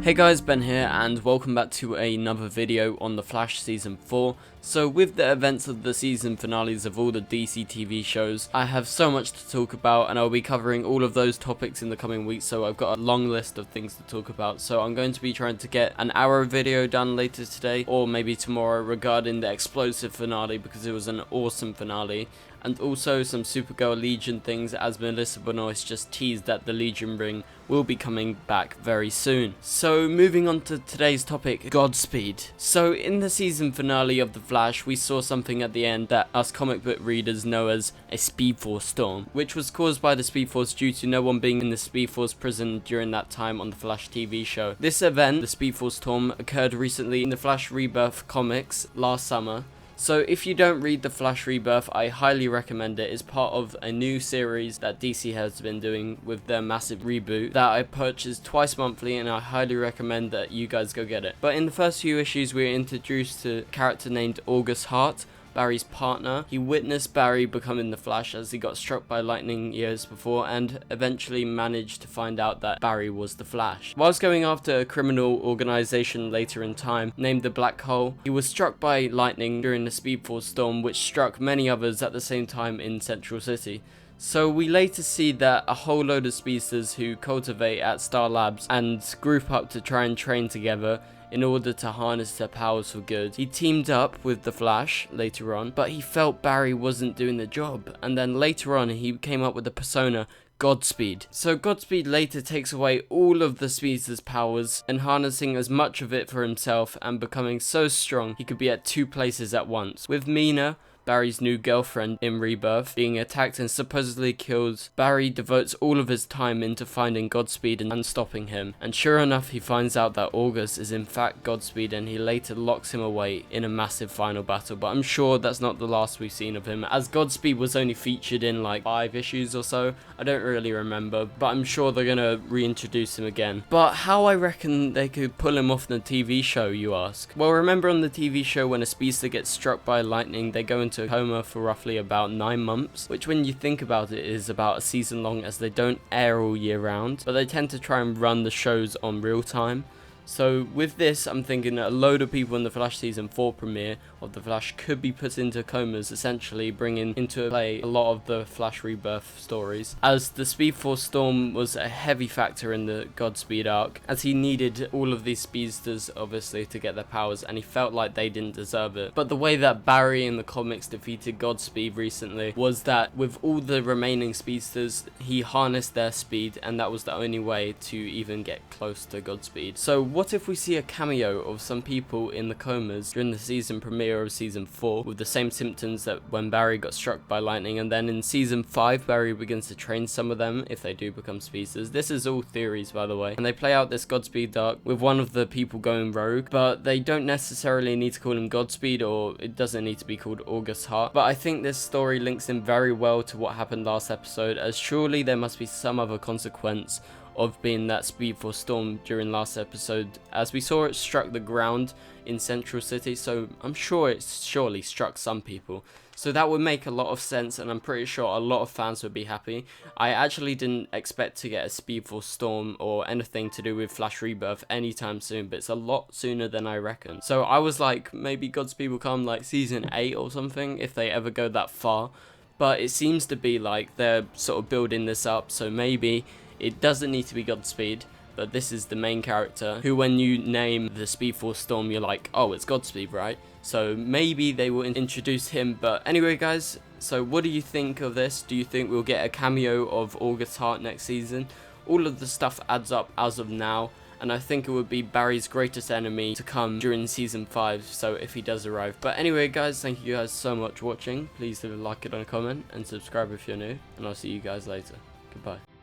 Hey guys, Ben here and welcome back to another video on The Flash Season 4. So with the events of the season finales of all the DC TV shows, I have so much to talk about and I'll be covering all of those topics in the coming weeks, so I've got a long list of things to talk about. So I'm going to be trying to get an hour video done later today or maybe tomorrow regarding the explosive finale, because it was an awesome finale. And also some Supergirl Legion things, as Melissa Benoist just teased that the Legion ring will be coming back very soon. So moving on to today's topic, Godspeed. So in the season finale of The Flash, we saw something at the end that us comic book readers know as a Speed Force storm, which was caused by the Speed Force due to no one being in the Speed Force prison during that time on the Flash TV show. This event, the Speed Force storm, occurred recently in the Flash Rebirth comics last summer. So if you don't read The Flash Rebirth, I highly recommend it. It's part of a new series that DC has been doing with their massive reboot that I purchase twice monthly, and I highly recommend that you guys go get it. But in the first few issues, we are introduced to a character named August Hart, Barry's partner. He witnessed Barry becoming the Flash as he got struck by lightning years before, and eventually managed to find out that Barry was the Flash. Whilst going after a criminal organization later in time named the Black Hole, he was struck by lightning during the Speed Force storm, which struck many others at the same time in Central City. So we later see that a whole load of speedsters who cultivate at Star Labs and group up to try and train together in order to harness their powers for good. He teamed up with the Flash later on, but he felt Barry wasn't doing the job, and then later on he came up with the persona Godspeed. So Godspeed later takes away all of the speedster's powers and harnessing as much of it for himself, and becoming so strong he could be at two places at once. With Mina, Barry's new girlfriend in Rebirth, being attacked and supposedly killed, Barry devotes all of his time into finding Godspeed and stopping him. And sure enough, he finds out that August is in fact Godspeed, and he later locks him away in a massive final battle. But I'm sure that's not the last we've seen of him, as Godspeed was only featured in like 5 issues or so. I don't really remember, but I'm sure they're gonna reintroduce him again. But how I reckon they could pull him off the TV show, you ask? Well, remember on the TV show when a speedster gets struck by lightning, they go into a coma for roughly about 9 months, which when you think about it is about a season long, as they don't air all year round, but they tend to try and run the shows on real time. So with this, I'm thinking a load of people in the Flash Season 4 premiere of The Flash could be put into comas, essentially bringing into play a lot of the Flash Rebirth stories, as the Speed Force storm was a heavy factor in the Godspeed arc, as he needed all of these speedsters obviously to get their powers, and he felt like they didn't deserve it. But the way that Barry in the comics defeated Godspeed recently was that with all the remaining speedsters, he harnessed their speed, and that was the only way to even get close to Godspeed. So what if we see a cameo of some people in the comas during the season premiere of Season 4 with the same symptoms that when Barry got struck by lightning, and then in Season 5 Barry begins to train some of them if they do become speedsters? This is all theories, by the way, and they play out this Godspeed arc with one of the people going rogue, but they don't necessarily need to call him Godspeed, or it doesn't need to be called August Hart. But I think this story links in very well to what happened last episode, as surely there must be some other consequence of being that Speed Force storm during last episode, as we saw it struck the ground in Central City, so I'm sure it surely struck some people. So that would make a lot of sense, and I'm pretty sure a lot of fans would be happy. I actually didn't expect to get a Speed Force storm or anything to do with Flash Rebirth anytime soon, but it's a lot sooner than I reckon. So I was like, maybe Godspeed will come like Season 8 or something, if they ever go that far. But it seems to be like they're sort of building this up, so maybe it doesn't need to be Godspeed, but this is the main character who, when you name the Speed Force storm, you're like, oh, it's Godspeed, right? So maybe they will introduce him. But anyway, guys, so what do you think of this? Do you think we'll get a cameo of August Hart next season? All of the stuff adds up as of now, and I think it would be Barry's greatest enemy to come during Season 5, so if he does arrive. But anyway, guys, thank you guys so much for watching. Please leave a like, it on a comment, and subscribe if you're new, and I'll see you guys later. Goodbye.